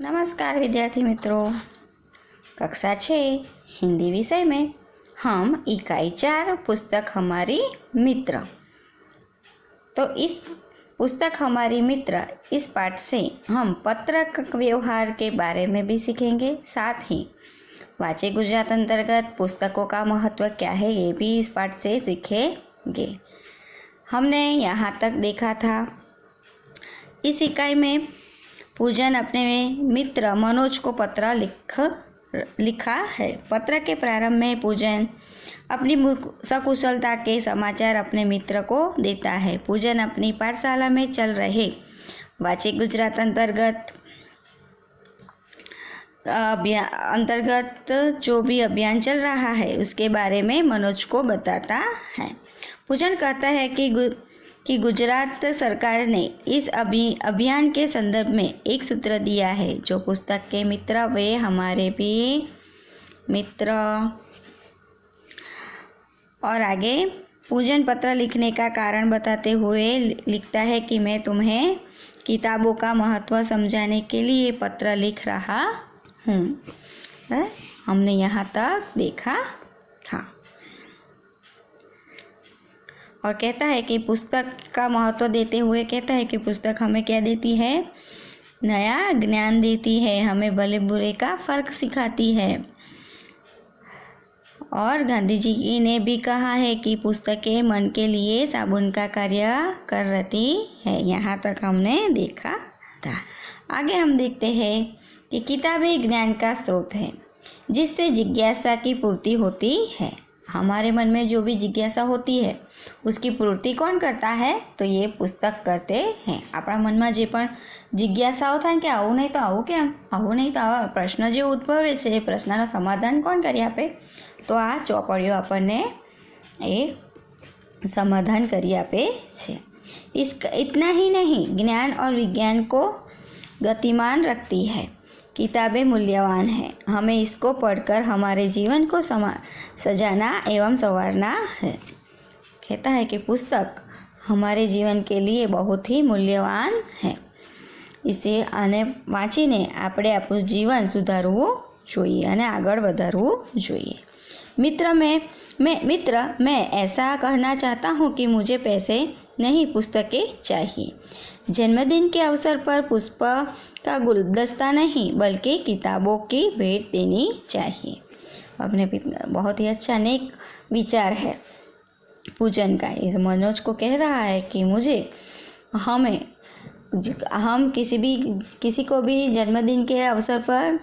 नमस्कार विद्यार्थी मित्रों, कक्षा 6 हिंदी विषय में हम इकाई 4 पुस्तक हमारी मित्र। तो इस पुस्तक हमारी मित्र इस पाठ से हम पत्र व्यवहार के बारे में भी सीखेंगे। साथ ही वाचे गुजरात अंतर्गत पुस्तकों का महत्व क्या है ये भी इस पाठ से सीखेंगे। हमने यहाँ तक देखा था। इस इकाई में पूजन अपने मित्र मनोज को पत्र लिखा है। पत्र के प्रारंभ में पूजन अपनी सकुशलता के समाचार अपने मित्र को देता है। पूजन अपनी पाठशाला में चल रहे वाचे गुजरात अंतर्गत जो भी अभियान चल रहा है उसके बारे में मनोज को बताता है। पूजन कहता है कि गुजरात सरकार ने इस अभियान के संदर्भ में एक सूत्र दिया है, जो पुस्तक के मित्र वे हमारे भी मित्र। और आगे पूजन पत्र लिखने का कारण बताते हुए लिखता है कि मैं तुम्हें किताबों का महत्व समझाने के लिए पत्र लिख रहा हूँ। हमने यहाँ तक देखा था। और कहता है कि पुस्तक का महत्व देते हुए कहता है कि पुस्तक हमें क्या देती है, नया ज्ञान देती है, हमें भले बुरे का फर्क सिखाती है। और गांधी जी ने भी कहा है कि पुस्तकें मन के लिए साबुन का कार्य करती है। यहाँ तक हमने देखा था। आगे हम देखते हैं कि किताबें ज्ञान का स्रोत है जिससे जिज्ञासा की पूर्ति होती है। हमारे मन में जो भी जिज्ञासा होती है उसकी पूर्ति कौन करता है, तो ये पुस्तक करते हैं। अपना मन में जे पण जिज्ञासाओ थाय कि आवुं नहीं तो आवुं केम, आवुं नहीं तो आवा प्रश्न जो उद्भवे छे प्रश्ननो समाधान कोण करी आपे, तो आ चौपड़ियों आपने ए समाधान करी आपे छे। इतना ही नहीं, ज्ञान और विज्ञान को गतिमान रखती है। किताबें मूल्यवान है, हमें इसको पढ़कर हमारे जीवन को सजाना एवं संवारना है। कहता है कि पुस्तक हमारे जीवन के लिए बहुत ही मूल्यवान है। इसे आने वाँचीने આપણે આપણું जीवन सुधारવું જોઈએ અને આગળ વધારવું જોઈએ। मित्र मैं ऐसा कहना चाहता हूँ कि मुझे पैसे नहीं, पुस्तकें चाहिए। जन्मदिन के अवसर पर पुष्प का गुलदस्ता नहीं बल्कि किताबों की भेंट देनी चाहिए। अपने बहुत ही अच्छा नेक विचार है पूजन का। इस मनोज को कह रहा है कि हम किसी को भी जन्मदिन के अवसर पर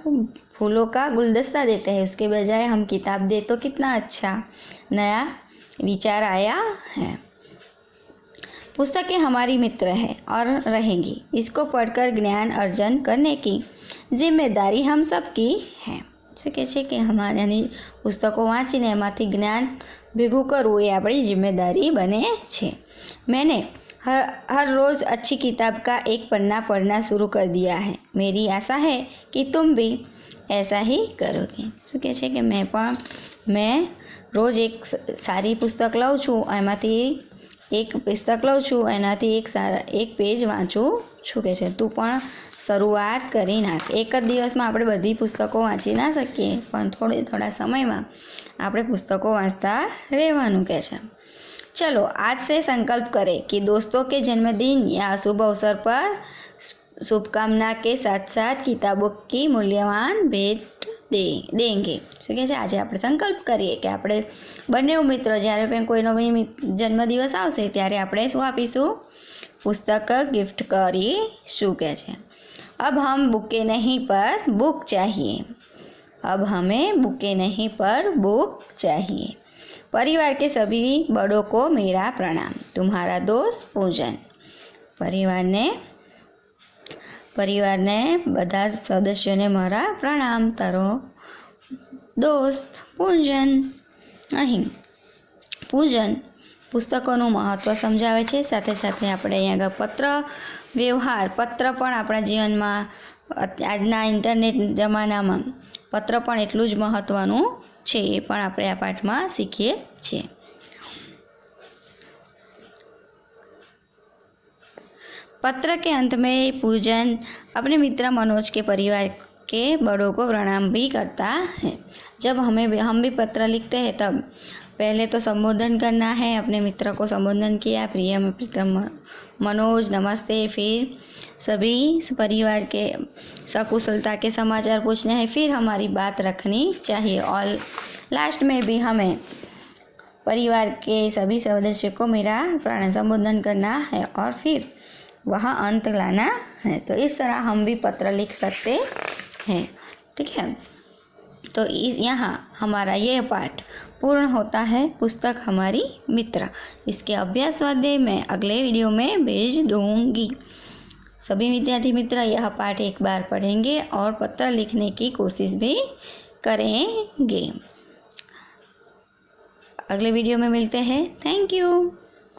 फूलों का गुलदस्ता देते हैं, उसके बजाय हम किताब दे तो कितना अच्छा नया विचार आया है। पुस्तकें हमारी मित्र है और रहेंगी। इसको पढ़कर ज्ञान अर्जन करने की जिम्मेदारी हम सबकी है। શું કહે છે કે અમારી પુસ્તકો વાંચીને એમાંથી જ્ઞાન ભેગું કરવું એ આપણી जिम्मेदारी बने छे। मैंने हर रोज़ अच्छी किताब का एक पन्ना पढ़ना शुरू कर दिया है। मेरी आशा है कि तुम भी ऐसा ही करोगे। શું કહે છે કે मैं रोज़ एक सारी पुस्तक लઉં છું, એમાંથી एक पुस्तक लઉં છું, એનાથી એક પેજ વાંચું છું। કે છે તું પણ શરૂઆત કરી નાખ। એક જ દિવસમાં આપણે બધી પુસ્તકો વાંચી ના શકીએ, પણ થોડા समयમાં આપણે पुस्तकों वाँचता રહેવાનું કહે છે। चलो आज से संकल्प करें कि दोस्तों के जन्मदिन या शुभ अवसर पर शुभकामना के साथ साथ किताबों की मूल्यवान भेंट देंगे। શું કહે છે આજે આપણે સંકલ્પ કરીએ કે આપણે બંને મિત્રો જ્યારે પણ કોઈનો જન્મદિવસ આવશે ત્યારે આપણે શું આપીશું, પુસ્તક गिफ्ट કરીશું। કહે છે अब हम बुके नहीं पर बुक चाहिए। अब हमें बुके नहीं पर बुक चाहिए। परिवार के सभी बड़ों को मेरा प्रणाम। तुम्हारा दोस्त पूजन। परिवार ने બધા સદસ્યોને મારા પ્રણામ। તારો દોસ્ત પૂજન। અહીં પૂજન પુસ્તકોનું મહત્ત્વ સમજાવે છે। સાથે સાથે આપણે અહીં આગળ પત્ર પણ આપણા જીવનમાં આજના ઇન્ટરનેટ જમાનામાં પત્ર પણ એટલું જ મહત્ત્વનું છે, એ પણ આપણે આ પાઠમાં શીખીએ છીએ। पत्र के अंत में पूजन अपने मित्र मनोज के परिवार के बड़ों को प्रणाम भी करता है। जब हम भी पत्र लिखते हैं तब पहले तो संबोधन करना है, अपने मित्र को संबोधन किया, प्रिय मित्र मनोज नमस्ते, फिर सभी परिवार के सकुशलता के समाचार पूछने हैं, फिर हमारी बात रखनी चाहिए और लास्ट में भी हमें परिवार के सभी सदस्यों को मेरा प्राण संबोधन करना है और फिर वहाँ अंत लाना है। तो इस तरह हम भी पत्र लिख सकते हैं। ठीक है, तो यहाँ हमारा यह पाठ पूर्ण होता है, पुस्तक हमारी मित्र। इसके अभ्यास स्वाध्याय मैं अगले वीडियो में भेज दूंगी। सभी विद्यार्थी मित्र यह पाठ एक बार पढ़ेंगे और पत्र लिखने की कोशिश भी करेंगे। अगले वीडियो में मिलते हैं। Thank you.